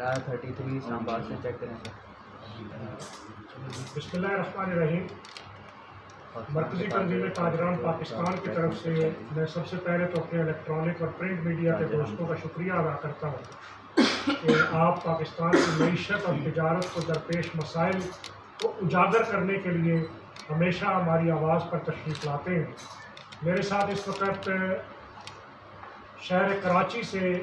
میرا 33 اسلام آباد سے چیک کریں سر. بسم اللہ الرحمن الرحیم. مرکزی تنظیم تاجران پاکستان کی طرف سے میں سب سے پہلے تو اپنے الیکٹرانک اور پرنٹ میڈیا کے دوستوں کا شکریہ ادا کرتا ہوں کہ آپ پاکستان کی معیشت اور تجارت کو درپیش مسائل کو اجاگر کرنے کے لیے ہمیشہ ہماری آواز پر تشریف لاتے ہیں. میرے ساتھ اس وقت شہر کراچی سے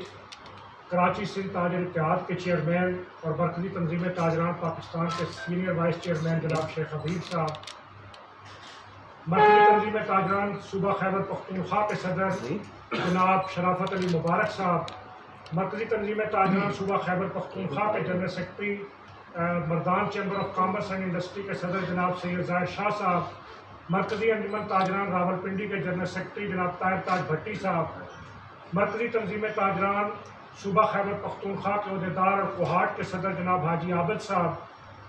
کراچی سندھ تاجر اتحاد کے چیئرمین اور مرکزی تنظیم تاجران پاکستان کے سینئر وائس چیئرمین جناب شیخ حبیب صاحب، مرکزی تنظیم تاجران صوبہ خیبر پختونخوا کے صدر جناب شرافت علی مبارک صاحب، مرکزی تنظیم تاجران صوبہ خیبر پختونخوا کے general secretary Mardan chamber of commerce and industry کے صدر جناب سید زاہد شاہ صاحب، مرکزی انجمن تاجران راولپنڈی کے جنرل سیکرٹری جناب طاہر تاج بھٹی صاحب، مرکزی تنظیم تاجران صوبہ خیبر پختونخوا کے عہدیدار اور کوہاٹ کے صدر جناب حاجی عابد صاحب،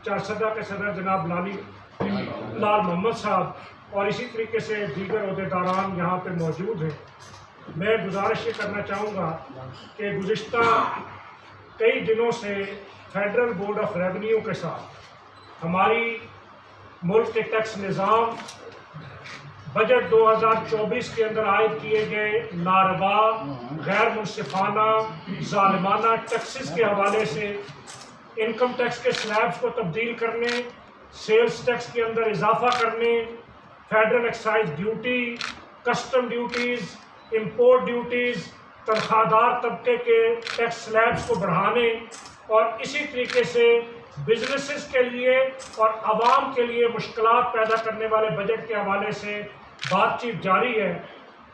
چارسدہ کے صدر جناب لال محمد صاحب اور اسی طریقے سے دیگر عہدیداران یہاں پہ موجود ہیں. میں گزارش یہ کرنا چاہوں گا کہ گزشتہ کئی دنوں سے فیڈرل بورڈ آف ریونیو کے ساتھ ہماری ملک کے ٹیکس نظام بجٹ 2024 کے اندر عائد کیے گئے ناروا، غیر منصفانہ، ظالمانہ ٹیکسز کے حوالے سے انکم ٹیکس کے سلیبس کو تبدیل کرنے، سیلز ٹیکس کے اندر اضافہ کرنے، federal excise duty, custom duties, import duties, تنخواہ دار طبقے کے ٹیکس سلیبس کو بڑھانے اور اسی طریقے سے بزنسز کے لیے اور عوام کے لیے مشکلات پیدا کرنے والے بجٹ کے حوالے سے بات چیت جاری ہے.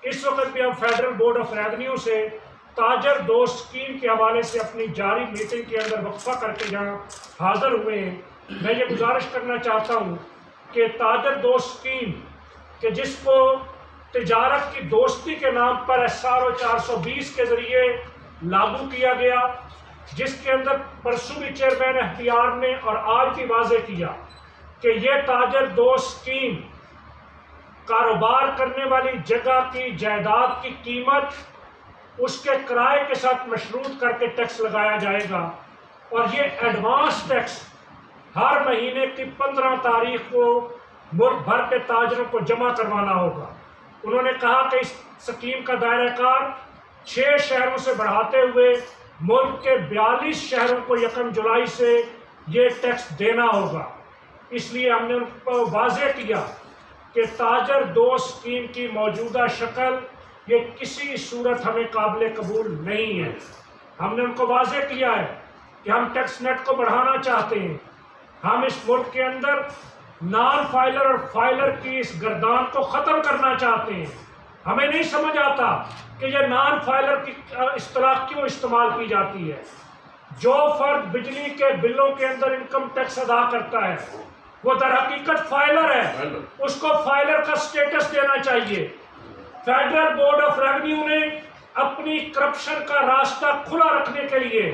اس وقت بھی ہم فیڈرل بورڈ آف ریونیو سے تاجر دوست اسکیم کے حوالے سے اپنی جاری میٹنگ کے اندر وقفہ کر کے یہاں حاضر ہوئے ہیں. میں یہ گزارش کرنا چاہتا ہوں کہ تاجر دوست اسکیم کہ جس کو تجارت کی دوستی کے نام پر SRO 420 کے ذریعے لاگو کیا گیا، جس کے اندر پرسوں بھی چیئرمین اختیار نے اور آج بھی واضح کیا کہ یہ تاجر دوست اسکیم کاروبار کرنے والی جگہ کی جائیداد کی قیمت اس کے کرائے کے ساتھ مشروط کر کے ٹیکس لگایا جائے گا اور یہ ایڈوانس ٹیکس ہر مہینے کی 15 تاریخ کو ملک بھر کے تاجروں کو جمع کروانا ہوگا. انہوں نے کہا کہ اس اسکیم کا دائرہ کار 6 شہروں سے بڑھاتے ہوئے ملک کے 42 شہروں کو 1 جولائی سے یہ ٹیکس دینا ہوگا. اس لیے ہم نے ان کو واضح کیا کہ تاجر دوست اسکیم کی موجودہ شکل یہ کسی صورت ہمیں قابل قبول نہیں ہے. ہم نے ان کو واضح کیا ہے کہ ہم ٹیکس نیٹ کو بڑھانا چاہتے ہیں. ہم اس ملک کے اندر نان فائلر اور فائلر کی اس گردان کو ختم کرنا چاہتے ہیں. ہمیں نہیں سمجھ آتا کہ یہ نان فائلر کی اصطلاح کیوں استعمال کی جاتی ہے. جو فرد بجلی کے بلوں کے اندر انکم ٹیکس ادا کرتا ہے وہ در حقیقت فائلر ہے، اس کو فائلر کا سٹیٹس دینا چاہیے. فیڈرل بورڈ آف ریونیو نے اپنی کرپشن کا راستہ کھلا رکھنے کے لیے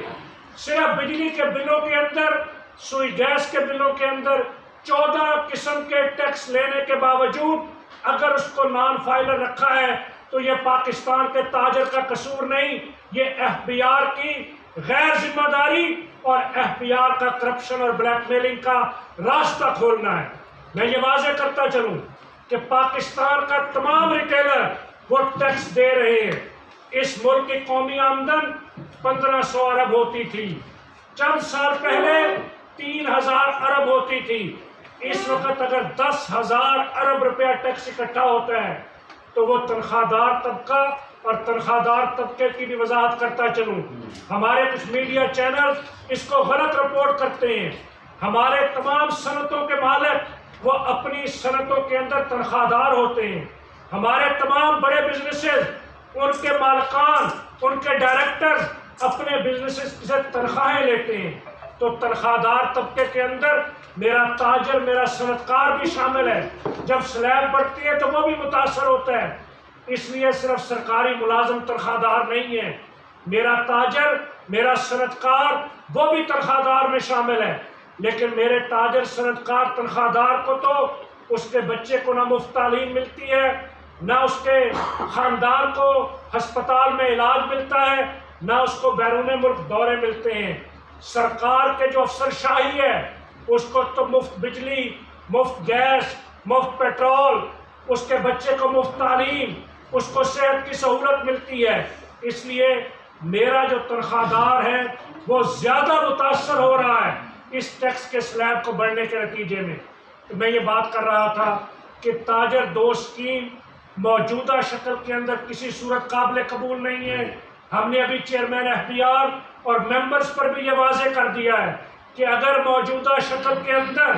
صرف بجلی کے بلوں کے اندر، سوئی گیس کے بلوں کے اندر 14 قسم کے ٹیکس لینے کے باوجود اگر اس کو نان فائلر رکھا ہے تو یہ پاکستان کے تاجر کا قصور نہیں، یہ FBR کی غیر ذمہ داری اور FBR کا کرپشن اور بلیک میلنگ کا راستہ کھولنا ہے. میں یہ واضح کرتا چلوں کہ پاکستان کا تمام ریٹیلر وہ ٹیکس دے رہے ہیں. اس ملک کی قومی آمدن 1500 ارب ہوتی تھی، چند سال پہلے 3000 ارب ہوتی تھی. اس وقت اگر 10,000 ارب روپیہ ٹیکس اکٹھا ہوتا ہے تو وہ تنخواہ دار طبقہ اور تنخواہ دار طبقے کی بھی وضاحت کرتا چلوں. ہمارے کچھ میڈیا چینل اس کو غلط رپورٹ کرتے ہیں. ہمارے تمام صنعتوں کے مالک وہ اپنی صنعتوں کے اندر تنخواہ دار ہوتے ہیں. ہمارے تمام بڑے بزنسز، ان کے مالکان، ان کے ڈائریکٹر اپنے بزنسز سے تنخواہیں لیتے ہیں. تو تنخواہ دار طبقے کے اندر میرا تاجر، میرا صنعت کار بھی شامل ہے. جب سلیب بڑھتی ہے تو وہ بھی متاثر ہوتا ہے. اس لیے صرف سرکاری ملازم تنخواہ دار نہیں ہے، میرا تاجر، میرا صنعت کار وہ بھی تنخواہ دار میں شامل ہے. لیکن میرے تاجر صنعت کار تنخواہ دار کو تو اس کے بچے کو نہ مفت تعلیم ملتی ہے، نہ اس کے خاندان کو ہسپتال میں علاج ملتا ہے، نہ اس کو بیرون ملک دورے ملتے ہیں. سرکار کے جو افسر شاہی ہے اس کو تو مفت بجلی، مفت گیس، مفت پیٹرول، اس کے بچے کو مفت تعلیم، اس کو صحت کی سہولت ملتی ہے. اس لیے میرا جو تنخواہ دار ہے وہ زیادہ متاثر ہو رہا ہے اس ٹیکس کے سلیب کو بڑھنے کے نتیجے میں. تو میں یہ بات کر رہا تھا کہ تاجر دو اسکیم موجودہ شکل کے اندر کسی صورت قابل قبول نہیں ہے. ہم نے ابھی چیئرمین FBR اور ممبرز پر بھی یہ واضح کر دیا ہے کہ اگر موجودہ شکل کے اندر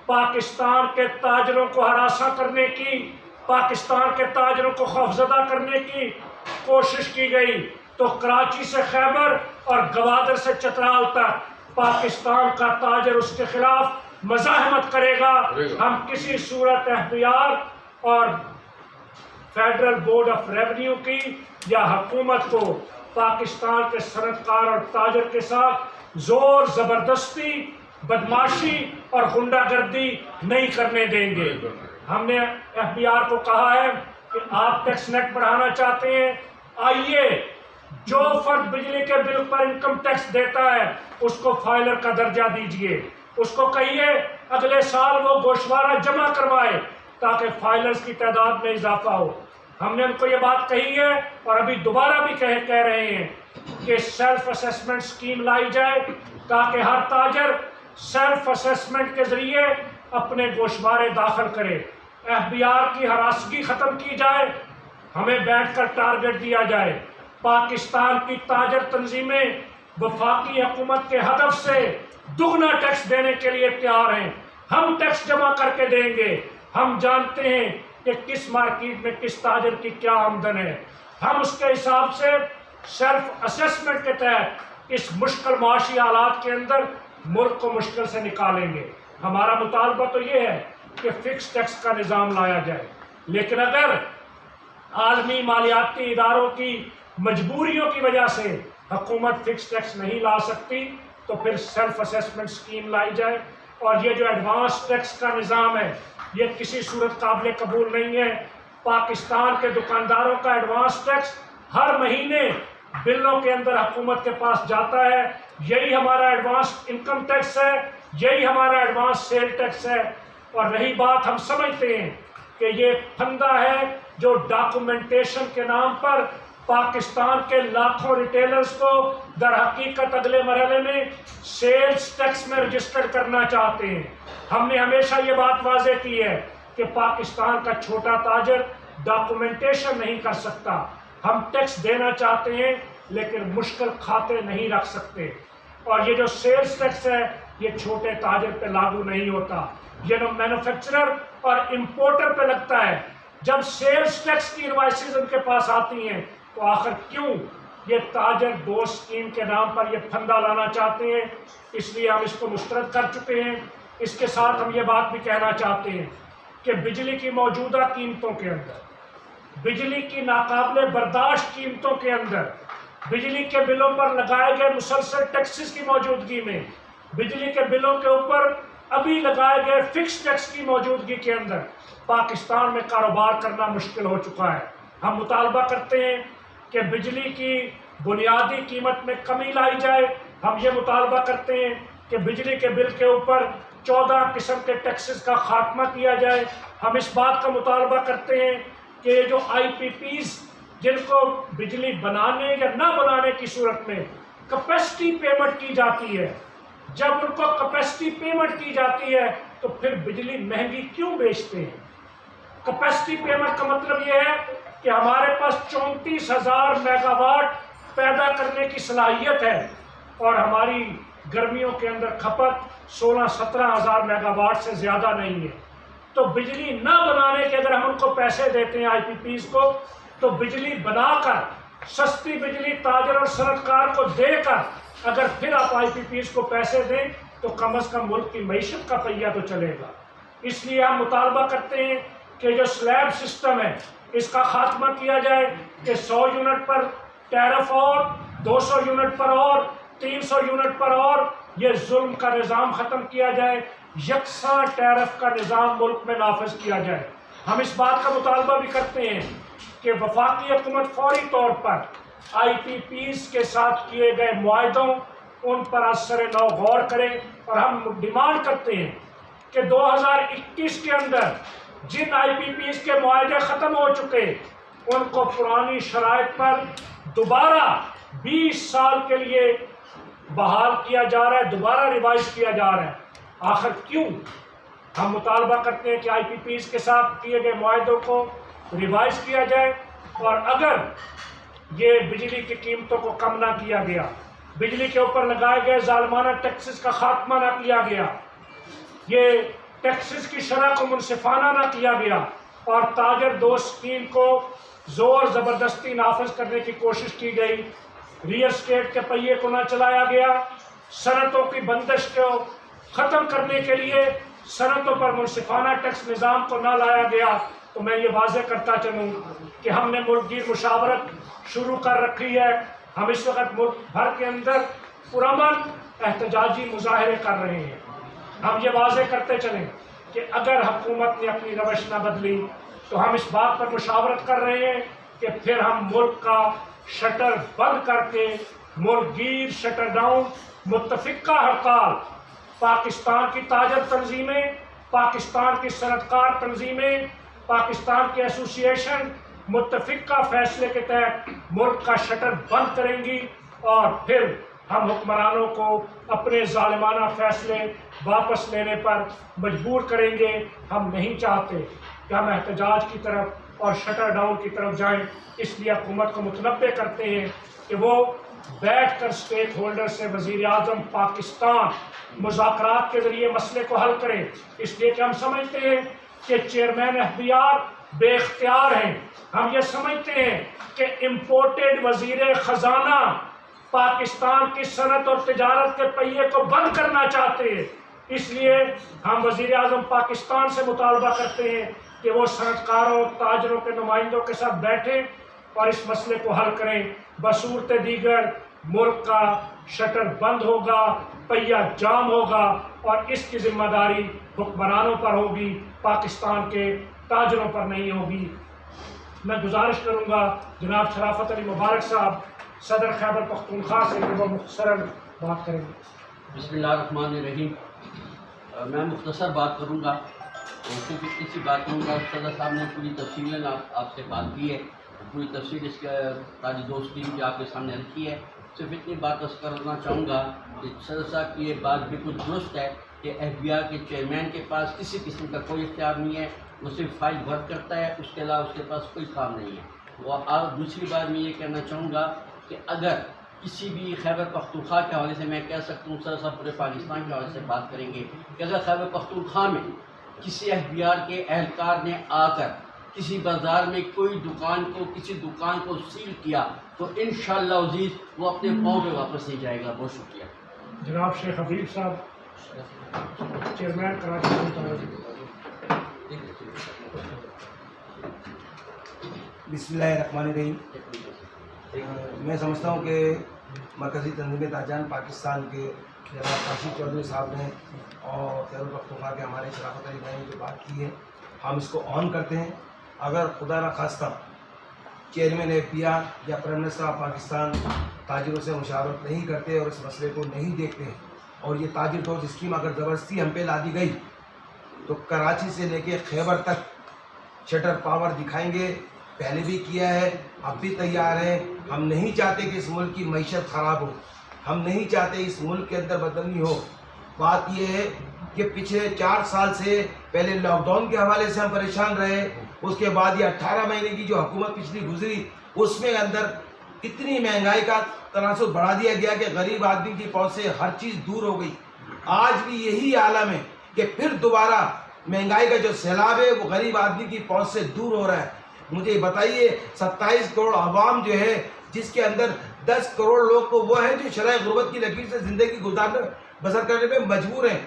پاکستان کے تاجروں کو ہراساں کرنے کی، پاکستان کے تاجروں کو خوفزدہ کرنے کی کوشش کی گئی تو کراچی سے خیبر اور گوادر سے چترال تک پاکستان کا تاجر اس کے خلاف مزاحمت کرے گا. ہم کسی صورت FBR اور فیڈرل بورڈ آف ریونیو کی یا حکومت کو پاکستان کے صنعت کار اور تاجر کے ساتھ زور زبردستی، بدماشی اور غنڈہ گردی نہیں کرنے دیں گے. ہم نے FBR کو کہا ہے کہ آپ ٹیکس نیٹ بڑھانا چاہتے ہیں، آئیے جو فرد بجلی کے بل پر انکم ٹیکس دیتا ہے اس کو فائلر کا درجہ دیجئے. اس کو کہیے اگلے سال وہ گوشوارہ جمع کروائے تاکہ فائلرز کی تعداد میں اضافہ ہو. ہم نے ان کو یہ بات کہی ہے اور ابھی دوبارہ بھی کہہ رہے ہیں کہ سیلف اسیسمنٹ اسکیم لائی جائے تاکہ ہر تاجر سیلف اسیسمنٹ کے ذریعے اپنے گوشوارے داخل کرے. FBR کی ہراسگی ختم کی جائے، ہمیں بیٹھ کر ٹارگٹ دیا جائے. پاکستان کی تاجر تنظیمیں وفاقی حکومت کے ہدف سے دگنا ٹیکس دینے کے لیے تیار ہیں. ہم ٹیکس جمع کر کے دیں گے. ہم جانتے ہیں کہ کس مارکیٹ میں کس تاجر کی کیا آمدن ہے. ہم اس کے حساب سے سیلف اسیسمنٹ کے تحت اس مشکل معاشی حالات کے اندر ملک کو مشکل سے نکالیں گے. ہمارا مطالبہ تو یہ ہے کہ فکس ٹیکس کا نظام لایا جائے، لیکن اگر عالمی مالیاتی اداروں کی مجبوریوں کی وجہ سے حکومت فکس ٹیکس نہیں لا سکتی تو پھر سیلف اسیسمنٹ اسکیم لائی جائے. اور یہ جو ایڈوانس ٹیکس کا نظام ہے یہ کسی صورت قابل قبول نہیں ہے. پاکستان کے دکانداروں کا ایڈوانس ٹیکس ہر مہینے بلوں کے اندر حکومت کے پاس جاتا ہے. یہی ہمارا ایڈوانس انکم ٹیکس ہے، یہی ہمارا ایڈوانس سیل ٹیکس ہے. اور رہی بات، ہم سمجھتے ہیں کہ یہ پھندا ہے جو ڈاکومنٹیشن کے نام پر پاکستان کے لاکھوں ریٹیلرز کو در حقیقت اگلے مرحلے میں سیلز ٹیکس میں رجسٹر کرنا چاہتے ہیں. ہم نے ہمیشہ یہ بات واضح کی ہے کہ پاکستان کا چھوٹا تاجر ڈاکومنٹیشن نہیں کر سکتا. ہم ٹیکس دینا چاہتے ہیں لیکن مشکل کھاتے نہیں رکھ سکتے. اور یہ جو سیلز ٹیکس ہے یہ چھوٹے تاجر پہ لاگو نہیں ہوتا، یہ مینوفیکچرر اور امپورٹر پہ لگتا ہے. جب سیلز ٹیکس کی انوائسز ان کے پاس آتی ہیں تو آخر کیوں یہ تاجر دو اسکیم کے نام پر یہ پھندا لانا چاہتے ہیں؟ اس لیے ہم اس کو مسترد کر چکے ہیں. اس کے ساتھ ہم یہ بات بھی کہنا چاہتے ہیں کہ بجلی کی موجودہ قیمتوں کے اندر، بجلی کی ناقابل برداشت قیمتوں کے اندر، بجلی کے بلوں پر لگائے گئے مسلسل ٹیکسز کی موجودگی میں، بجلی کے بلوں کے اوپر ابھی لگائے گئے فکس ٹیکس کی موجودگی کے اندر پاکستان میں کاروبار کرنا مشکل ہو چکا ہے. ہم مطالبہ کرتے ہیں کہ بجلی کی بنیادی قیمت میں کمی لائی جائے. ہم یہ مطالبہ کرتے ہیں کہ بجلی کے بل کے اوپر 14 قسم کے ٹیکسز کا خاتمہ کیا جائے. ہم اس بات کا مطالبہ کرتے ہیں کہ یہ جو IPPs جن کو بجلی بنانے یا نہ بنانے کی صورت میں کیپیسٹی پیمنٹ کی جاتی ہے، جب ان کو کیپیسٹی پیمنٹ کی جاتی ہے تو پھر بجلی مہنگی کیوں بیچتے ہیں؟ کیپیسٹی پیمنٹ کا مطلب یہ ہے کہ ہمارے پاس 34,000 میگا واٹ پیدا کرنے کی صلاحیت ہے اور ہماری گرمیوں کے اندر کھپت 16-17 ہزار میگا واٹ سے زیادہ نہیں ہے. تو بجلی نہ بنانے کے اگر ہم ان کو پیسے دیتے ہیں IPPs کو، تو بجلی بنا کر سستی بجلی تاجر اور صنعت کار کو دے کر اگر پھر آپ IPPs کو پیسے دیں تو کم از کم ملک کی معیشت کا پہیہ تو چلے گا. اس لیے ہم مطالبہ کرتے ہیں کہ جو سلیب سسٹم ہے اس کا خاتمہ کیا جائے کہ 100 یونٹ پر ٹیرف اور 200 یونٹ پر اور 300 یونٹ پر اور یہ ظلم کا نظام ختم کیا جائے. یکساں ٹیرف کا نظام ملک میں نافذ کیا جائے. ہم اس بات کا مطالبہ بھی کرتے ہیں کہ وفاقی حکومت فوری طور پر IPPs کے ساتھ کیے گئے معاہدوں ان پر اثر نو غور کریں، اور ہم ڈیمانڈ کرتے ہیں کہ 2021 کے اندر جن آئی پی پیز کے معاہدے ختم ہو چکے ان کو پرانی شرائط پر دوبارہ 20 سال کے لیے بحال کیا جا رہا ہے، دوبارہ ریوائز کیا جا رہا ہے۔ آخر کیوں؟ ہم مطالبہ کرتے ہیں کہ آئی پی پیز کے ساتھ کیے گئے معاہدوں کو ریوائز کیا جائے، اور اگر یہ بجلی کی قیمتوں کو کم نہ کیا گیا، بجلی کے اوپر لگائے گئے ظالمانہ ٹیکسز کا خاتمہ نہ کیا گیا، یہ ٹیکسز کی شرح کو منصفانہ نہ کیا گیا، اور تاجر دوست اسکیم کو زور زبردستی نافذ کرنے کی کوشش کی گئی، ریئل اسٹیٹ کے پہیے کو نہ چلایا گیا، صنعتوں کی بندش کو ختم کرنے کے لیے صنعتوں پر منصفانہ ٹیکس نظام کو نہ لایا گیا، تو میں یہ واضح کرتا چلوں کہ ہم نے ملک گیر مشاورت شروع کر رکھی ہے۔ ہم اس وقت ملک بھر کے اندر پرامن احتجاجی مظاہرے کر رہے ہیں۔ ہم یہ واضح کرتے چلیں کہ اگر حکومت نے اپنی روش نہ بدلی تو ہم اس بات پر مشاورت کر رہے ہیں کہ پھر ہم ملک کا شٹر بند کر کے ملک گیر شٹر ڈاؤن، متفقہ ہڑتال، پاکستان کی تاجر تنظیمیں، پاکستان کی صنعت کار تنظیمیں، پاکستان کی ایسوسی ایشن متفقہ فیصلے کے تحت ملک کا شٹر بند کریں گی، اور پھر ہم حکمرانوں کو اپنے ظالمانہ فیصلے واپس لینے پر مجبور کریں گے۔ ہم نہیں چاہتے کہ ہم احتجاج کی طرف اور شٹر ڈاؤن کی طرف جائیں، اس لیے حکومت کو متنبہ کرتے ہیں کہ وہ بیٹھ کر اسٹیک ہولڈر سے وزیر اعظم پاکستان مذاکرات کے ذریعے مسئلے کو حل کریں، اس لیے کہ ہم سمجھتے ہیں کہ چیئرمین ایف بی آر بے اختیار ہیں۔ ہم یہ سمجھتے ہیں کہ امپورٹڈ وزیر خزانہ پاکستان کی صنعت اور تجارت کے پہیے کو بند کرنا چاہتے ہیں، اس لیے ہم وزیر اعظم پاکستان سے مطالبہ کرتے ہیں کہ وہ صنعت کاروں، تاجروں کے نمائندوں کے ساتھ بیٹھیں اور اس مسئلے کو حل کریں۔ بصورت دیگر ملک کا شٹر بند ہوگا، پہیہ جام ہوگا، اور اس کی ذمہ داری حکمرانوں پر ہوگی، پاکستان کے تاجروں پر نہیں ہوگی۔ میں گزارش کروں گا جناب شرافت علی مبارک صاحب صدر خیبر پختونخوا سے کہ وہ مختصراً بات کریں گے۔ بسم اللہ الرحمن الرحیم۔ میں مختصر بات کروں گا، اور صرف اتنی سی بات کروں گا۔ صدر صاحب نے پوری تفصیل آپ سے بات کی ہے، پوری تفصیل اس کے تاجر دوست ٹیم کی آپ کے سامنے رکھی ہے۔ صرف اتنی بات کرنا چاہوں گا کہ صدر صاحب کی یہ بات بالکل درست ہے کہ ایف بی آر کے چیئرمین کے پاس کسی قسم کا کوئی اختیار نہیں ہے، وہ صرف فائل ورک کرتا ہے، اس کے علاوہ اس کے پاس کوئی کام نہیں ہے۔ اور دوسری بات میں یہ کہنا چاہوں گا کہ اگر کسی بھی خیبر پختونخوا کے حوالے سے میں کہہ سکتا ہوں، صدر صاحب پورے پاکستان کے حوالے سے بات کریں گے کہ اگر خیبر پختونخوا میں کسی ایف بی آر کے اہلکار نے آ کر کسی بازار میں کوئی دکان کو، کسی دکان کو سیل کیا تو انشاءاللہ عزیز وہ اپنے پاؤں پہ واپس نہیں جائے گا۔ بہت شکریہ۔ جناب شیخ حبیب صاحب چیئرمین کراچی بسم اللہ الرحمن الرحیم۔ میں سمجھتا ہوں کہ مرکزی تنظیم تاجران پاکستان کے جناب کاشف چودھری صاحب نے اور خیبر پختونخوا کے ہمارے شرافت علی بھائی نے جو بات کی ہے، ہم اس کو آن کرتے ہیں۔ اگر خدا نخواستہ چیئرمین ایف بی آر یا پرائم منسٹر آف پاکستان تاجروں سے مشاورت نہیں کرتے اور اس مسئلے کو نہیں دیکھتے ہیں، اور یہ تاجر دوست اسکیم اگر زبردستی ہم پہ لا دی گئی تو کراچی سے لے کے خیبر تک شٹر پاور دکھائیں گے۔ پہلے بھی کیا ہے، اب بھی تیار ہیں۔ ہم نہیں چاہتے کہ اس ملک کی معیشت خراب ہو، ہم نہیں چاہتے اس ملک کے اندر بدنی ہو۔ بات یہ ہے کہ پچھلے 4 سال سے پہلے لاک ڈاؤن کے حوالے سے ہم پریشان رہے، اس کے بعد یہ 18 مہینے کی جو حکومت پچھلی گزری اس میں اندر اتنی مہنگائی کا تناسب بڑھا دیا گیا کہ غریب آدمی کی پہنچ سے ہر چیز دور ہو گئی۔ آج بھی یہی عالم ہے کہ پھر دوبارہ مہنگائی کا جو سیلاب ہے وہ غریب آدمی کی پہنچ سے دور ہو رہا ہے۔ مجھے بتائیے 27 کروڑ عوام جو ہے، جس کے اندر 10 کروڑ لوگ تو وہ ہیں جو شرح غربت کی لکیر سے زندگی گزارنے بسر کرنے میں مجبور ہیں،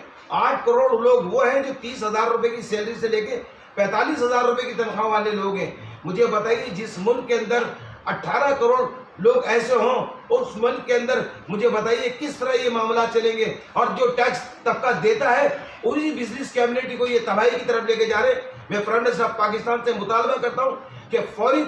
8 کروڑ لوگ وہ ہیں جو 30,000 روپے کی سیلری سے لے کے 45,000 روپے کی تنخواہ والے لوگ ہیں۔ مجھے بتائیے جس ملک کے اندر 18 کروڑ لوگ ایسے ہوں، اس ملک کے اندر مجھے بتائیے کس طرح یہ معاملات چلیں گے، اور جو ٹیکس طبقہ دیتا ہے انہی بزنس کمیونٹی کو یہ تباہی کی طرف لے کے جا رہے ہیں۔ میں پرائم منسٹر آف پاکستان سے مطالبہ کرتا ہوں کہ فوری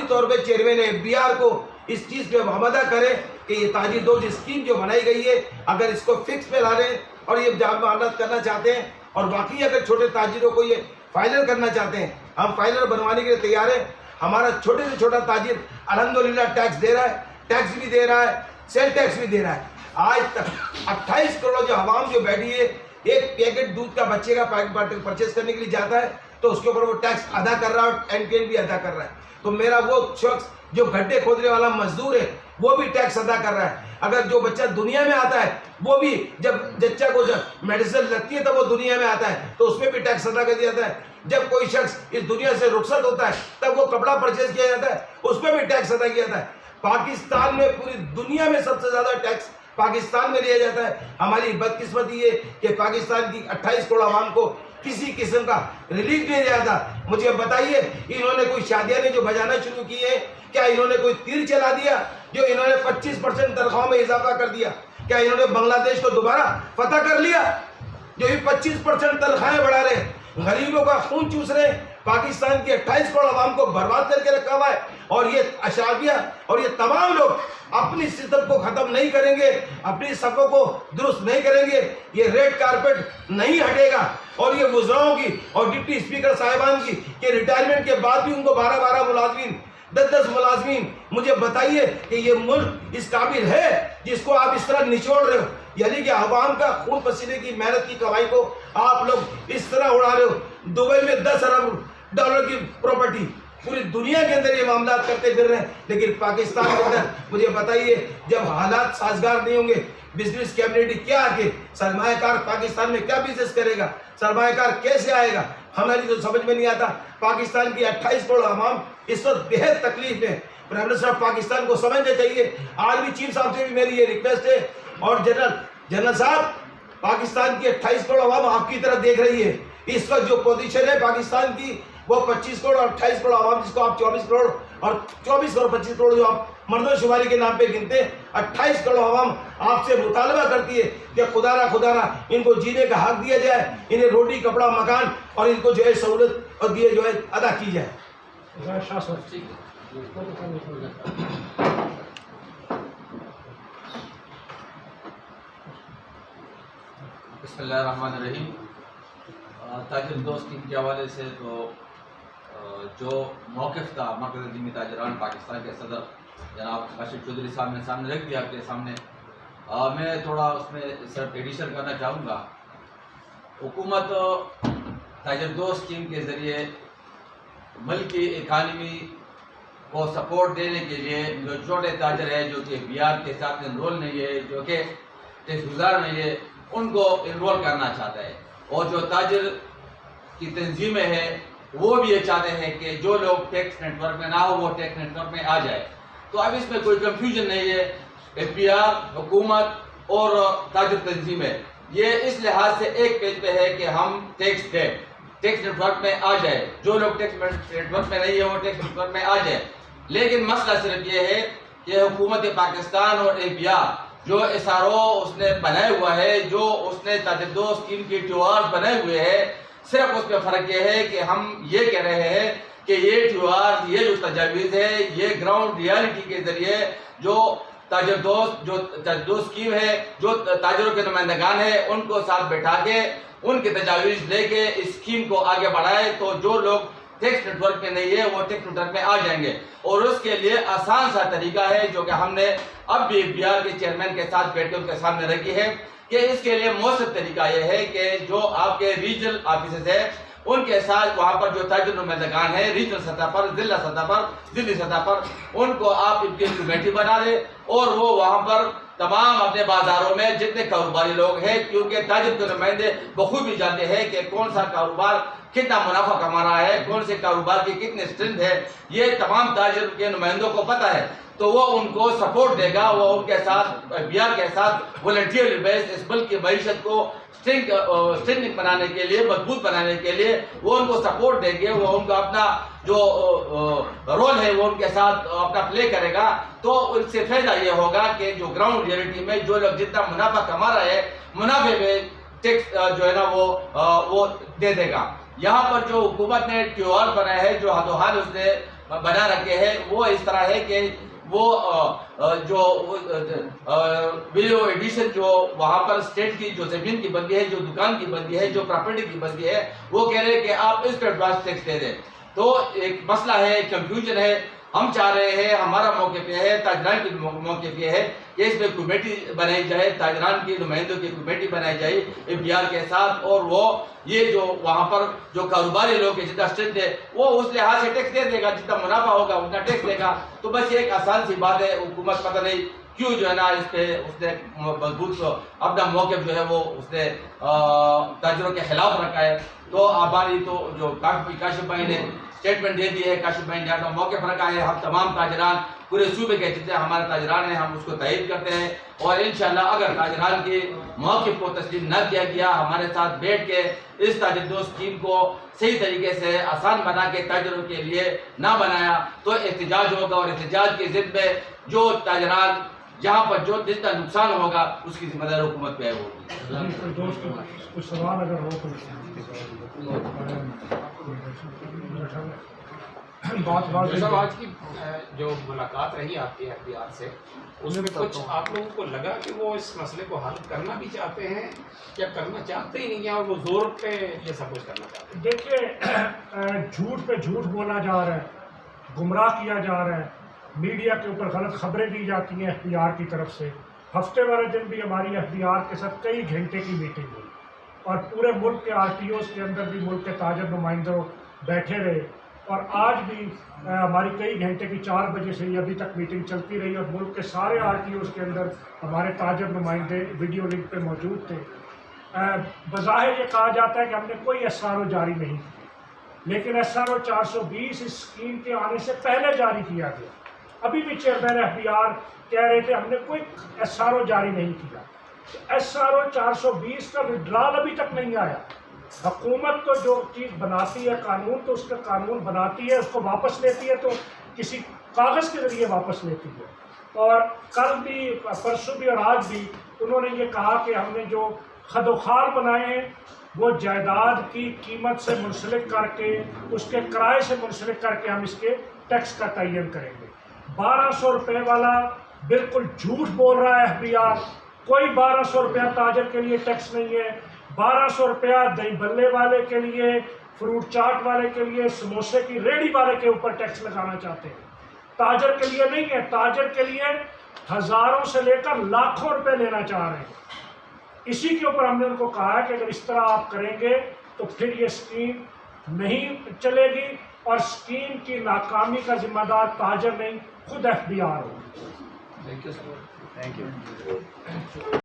طور پہ چیئرمین ایف بی آر کو اس چیز پہ آمادہ کریں کہ یہ تاجر دوست اسکیم جو بنائی گئی ہے اگر اس کو فکس پہ لا رہے ہیں اور یہ جاب معاملات کرنا چاہتے ہیں اور باقی اگر چھوٹے تاجروں کو یہ فائنل کرنا چاہتے ہیں ہم فائنل بنوانے کے لیے تیار ہیں. ہمارا چھوٹے سے چھوٹا تاجر الحمدللہ ٹیکس دے رہا ہے, ٹیکس بھی دے رہا ہے, سیل ٹیکس بھی دے رہا ہے. آج تک 28 کروڑ جو عوام جو بیٹھی ہے ایک پیکٹ دودھ کا بچے کا پیکٹ پرچیز کرنے کے لیے جاتا ہے تو اس کے اوپر وہ ٹیکس ادا کر رہا ہے اور اینٹین بھی ادا کر رہا ہے. تو میرا وہ شخص جو گڈھے کھودنے والا مزدور ہے وہ بھی ٹیکس ادا کر رہا ہے. اگر جو بچہ دنیا میں آتا ہے وہ بھی جب بچہ کو جب میڈیسن لگتی ہے تب وہ دنیا میں آتا ہے تو اس میں بھی ٹیکس ادا کر دیا جاتا ہے. جب کوئی شخص اس دنیا سے رخصت ہوتا ہے تب وہ کپڑا پرچیز کیا جاتا ہے, اس میں بھی ٹیکس ادا کیا جاتا ہے. پاکستان میں پوری دنیا میں سب سے زیادہ ٹیکس پاکستان میں لیا جاتا ہے. ہماری بدقسمتی یہ کہ پاکستان کی 28 کروڑ عوام کو کسی قسم کا ریلیف نہیں دیا جاتا. مجھے بتائیے انہوں نے کوئی شادیاں نے جو بجانا شروع کی ہے, کیا انہوں نے کوئی تیر چلا دیا جو انہوں نے 25% تنخواہوں میں اضافہ کر دیا؟ کیا انہوں نے بنگلہ دیش کو دوبارہ فتح کر لیا جو یہ 25% تنخواہیں بڑھا رہے ہیں, غریبوں کا خون چوس رہے ہیں, پاکستان کی 28 کروڑ عوام کو برباد کر کے رکھا ہوا ہے؟ اور یہ اشرافیہ اور یہ تمام لوگ اپنی سسٹم کو ختم نہیں کریں گے, اپنی صفوں کو درست نہیں کریں گے, یہ ریڈ کارپیٹ نہیں ہٹے گا. اور یہ وزراؤں کی اور ڈپٹی اسپیکر صاحبان کی کہ ریٹائرمنٹ کے بعد بھی ان کو 12 ملازمین 10 ملازمین, مجھے بتائیے کہ یہ ملک اس قابل ہے جس کو آپ اس طرح نچوڑ رہے ہو؟ یعنی کہ عوام کا خون پسینے کی محنت کی کمائی کو آپ لوگ اس طرح اڑا رہے ہو. دبئی میں 10 ارب ڈالر کی پراپرٹی, پوری دنیا کے اندر یہ معاملات کرتے پھر رہے ہیں, لیکن پاکستان کے اندر مجھے بتائیے جب حالات سازگار نہیں ہوں گے بزنس کمیونٹی کیا آگے, سرمایہ کار پاکستان میں کیا بزنس کرے گا, سرمایہ کار کیسے آئے گا؟ ہماری تو سمجھ میں نہیں آتا. پاکستان کی 28 کروڑ عوام اس وقت بہت تکلیف میں. پرائم منسٹر آف پاکستان کو سمجھنا چاہیے. آرمی چیف صاحب سے بھی میری یہ ریکویسٹ ہے, اور جنرل صاحب پاکستان کی 28 کروڑ عوام آپ کی طرف دیکھ رہی ہے. اس وقت جو پوزیشن ہے پاکستان کی وہ 25 کروڑ اور 28 کروڑ عوام, جس کو آپ 24 کروڑ اور 25 کروڑ جو آپ مردم شماری کے نام پہ گنتے ہیں, 28 کروڑ عوام آپ سے مطالبہ کرتی ہے کہ خدا را ان کو جینے کا حق دیا جائے, انہیں روٹی کپڑا مکان اور ان کو جو ہے سہولت اور دیے جو ہے ادا کی جائے. شاہ صاحب بسم اللہ الرحمن الرحیم. تاجر دوست کے حوالے سے تو جو موقف تھا مرکزی ذمہ تاجران پاکستان کے صدر جناب کاشف چودھری صاحب نے سامنے رکھ دیا آپ کے سامنے, میں تھوڑا اس میں صرف ایڈیشن کرنا چاہوں گا. حکومت تاجر دوست اسکیم کے ذریعے ملک کی اکانومی کو سپورٹ دینے کے لیے جو چھوٹے تاجر ہیں جو کہ بہار کے ساتھ انرول نہیں ہے, جو کہ ٹیکس گزار نہیں ہے, ان کو انرول کرنا چاہتا ہے. اور جو تاجر کی تنظیمیں ہیں وہ بھی یہ چاہتے ہیں کہ جو لوگ ٹیکس نیٹ ورک میں نہ ہو وہ ٹیکس نیٹ ورک میں آ جائے. تو اب اس میں کوئی کنفیوژن نہیں ہے. FPR حکومت اور تاجر تنظیمیں یہ اس لحاظ سے ایک پیج پہ ہے کہ ہم ٹیکس دیں, ٹیکس نیٹ ورک میں آ جائے. جو لوگ ٹیکس نیٹ ورک میں نہیں ہے وہ ٹیکس نیٹ ورک میں آ جائے. لیکن مسئلہ صرف یہ ہے کہ حکومت پاکستان اور FPR جو SRO اس نے بنائے ہوا ہے, جو اس نے تاجر دوست اسکیم کی TOR بنائے ہوئے ہیں, صرف اس میں فرق یہ ہے کہ ہم یہ کہہ رہے ہیں کہ یہ TOR یہ جو تجاویز ہے یہ گراؤنڈ ریالٹی کے ذریعے جو تاجر دوست اسکیم ہے, جو تاجروں کے نمائندگان ہیں ان کو ساتھ بٹھا کے ان کی تجاویز لے کے اس اسکیم کو آگے بڑھائے تو جو لوگ ٹیکس نیٹ ورک میں نہیں ہے وہ ٹیکس نیٹ ورک میں آ جائیں گے. اور اس کے لیے آسان سا طریقہ ہے جو کہ ہم نے اب بھی بہار کے چیئرمین کے ساتھ بیٹھ کے ان کے سامنے رکھی ہے کہ اس کے لیے مؤثر طریقہ یہ ہے کہ جو آپ کے ریجنل آفیسز ہیں ان کے ساتھ وہاں پر جو تاجر نمائندگان ہیں ریجنل سطح پر, ضلع سطح پر, ضلعی سطح پر, ان کو آپ ان کی کمیٹی بنا دیں اور وہ وہاں پر تمام اپنے بازاروں میں جتنے کاروباری لوگ ہیں, کیونکہ تاجر کے نمائندے بخوبی جانتے ہیں کہ کون سا کاروبار کتنا منافع کما رہا ہے, کون سے کاروبار کی کتنی اسٹرینتھ ہے, یہ تمام تاجر کے نمائندوں کو پتہ ہے. تو وہ ان کو سپورٹ دے گا, وہ ان کے ساتھ بہار کے ساتھ والنٹیئر بیس اس ملک کی معیشت کو اسٹرینگ بنانے کے لیے, مضبوط بنانے کے لیے وہ ان کو سپورٹ دیں گے. وہ ان کا اپنا جو رول ہے وہ ان کے ساتھ اپنا پلے کرے گا. تو ان سے فائدہ یہ ہوگا کہ جو گراؤنڈ ریئلٹی میں جو لوگ جتنا منافع کما رہے ہیں منافع میں ٹیکس جو ہے نا وہ دے دے گا. یہاں پر جو حکومت نے TOR بنایا ہے, جو حد و حال اس نے بنا رکھے ہیں, وہ اس طرح ہے کہ وہ جو ویلیو ایڈیشن جو وہاں پر اسٹیٹ کی جو زمین کی بندی ہے، جو دکان کی بندی ہے، جو پراپرٹی کی بندی ہے، وہ کہہ رہے ہیں کہ آپ اس پہ ایڈوانس ٹیکس دے دیں. تو ایک مسئلہ ہے، کنفیوژن ہے. ہم چاہ رہے ہیں، ہمارا موقف یہ ہے، تاجران کی موقف یہ ہے کہ اس میں کمیٹی بنائی جائے، تاجران کی نمائندوں کی کمیٹی بنائی جائے FDR کے ساتھ، اور وہ یہ جو وہاں پر جو کاروباری لوگ ہیں، جتنا اسٹرینتھ ہے وہ اس لحاظ سے ٹیکس دے دے گا، جتنا منافع ہوگا اتنا ٹیکس دے گا. تو بس یہ ایک آسان سی بات ہے. حکومت پتہ نہیں کیوں جو ہے نا اس پہ اس نے مضبوط اپنا موقف جو ہے وہ اس نے تاجروں کے خلاف رکھا ہے. تو ہماری تو جو کاشف بھائی نے اسٹیٹمنٹ دے دی ہے، کاشف بھائی نے اپنا موقف رکھا ہے. ہم تمام تاجران پورے صوبے کے جتنے ہمارے تاجران ہیں ہم اس کو تائید کرتے ہیں، اور انشاءاللہ اگر تاجران کے موقف کو تسلیم نہ کیا گیا، ہمارے ساتھ بیٹھ کے اس تاجر دوست اسکیم کو صحیح طریقے سے آسان بنا کے تاجروں کے لیے نہ بنایا تو احتجاج ہوگا، اور احتجاج کی ضد میں جو تاجران جہاں پر جو جتنا نقصان ہوگا اس کی ذمہ داری حکومت پہ ہوگی. کوئی دوست کچھ سوال اگر ہو تو بات صاحب آج کی جو ملاقات رہی آپ کی FDR سے، اس میں کچھ آپ لوگوں کو لگا کہ وہ اس مسئلے کو حل کرنا بھی چاہتے ہیں یا کرنا چاہتے ہی نہیں ہیں، اور وہ زور پہ یہ سب کچھ کرنا چاہتے ہیں؟ دیکھیے، جھوٹ پہ جھوٹ بولا جا رہا ہے، گمراہ کیا جا رہا ہے، میڈیا کے اوپر غلط خبریں دی جاتی ہیں FDR کی طرف سے. ہفتے والے دن بھی ہماری FDR کے ساتھ کئی گھنٹے کی میٹنگ ہوئی، اور پورے ملک کے RTOs کے اندر بھی ملک کے تاجر نمائندوں بیٹھے رہے، اور آج بھی ہماری کئی گھنٹے کی 4 بجے سے ابھی تک میٹنگ چلتی رہی، اور ملک کے سارے RTOs کے اندر ہمارے تاجر نمائندے ویڈیو لنک پہ موجود تھے. بظاہر یہ کہا جاتا ہے کہ ہم نے کوئی SRO جاری نہیں کی، لیکن SRO 420 اس اسکیم کے آنے سے پہلے جاری کیا گیا. ابھی بھی چیئرمین FDR کہہ رہے تھے ہم نے کوئی SRO جاری نہیں کیا. SRO 420 کا وڈرال ابھی تک نہیں آیا. حکومت تو جو چیز بناتی ہے قانون، تو اس کا قانون بناتی ہے، اس کو واپس لیتی ہے تو کسی کاغذ کے ذریعے واپس لیتی ہے. اور کل بھی، پرسوں بھی اور آج بھی انہوں نے یہ کہا کہ ہم نے جو خد و خال بنائے ہیں وہ جائیداد کی قیمت سے منسلک کر کے، اس کے کرائے سے منسلک کر کے ہم اس کے ٹیکس کا تعین کریں گے. 1200 روپے والا بالکل جھوٹ بول رہا ہے FDR. کوئی 1200 روپیہ تاجر کے لیے ٹیکس نہیں ہے. 1200 روپیہ دہی بلے والے کے لیے، فروٹ چاٹ والے کے لیے، سموسے کی ریڑھی والے کے اوپر ٹیکس لگانا چاہتے ہیں. تاجر کے لیے نہیں ہے. تاجر کے لیے ہزاروں سے لے کر لاکھوں روپے لینا چاہ رہے ہیں. اسی کے اوپر ہم نے ان کو کہا ہے کہ اگر اس طرح آپ کریں گے تو پھر یہ اسکیم نہیں چلے گی، اور اسکیم کی ناکامی کا ذمہ دار تاجر نہیں، خود FDR ہوگی. Thank you.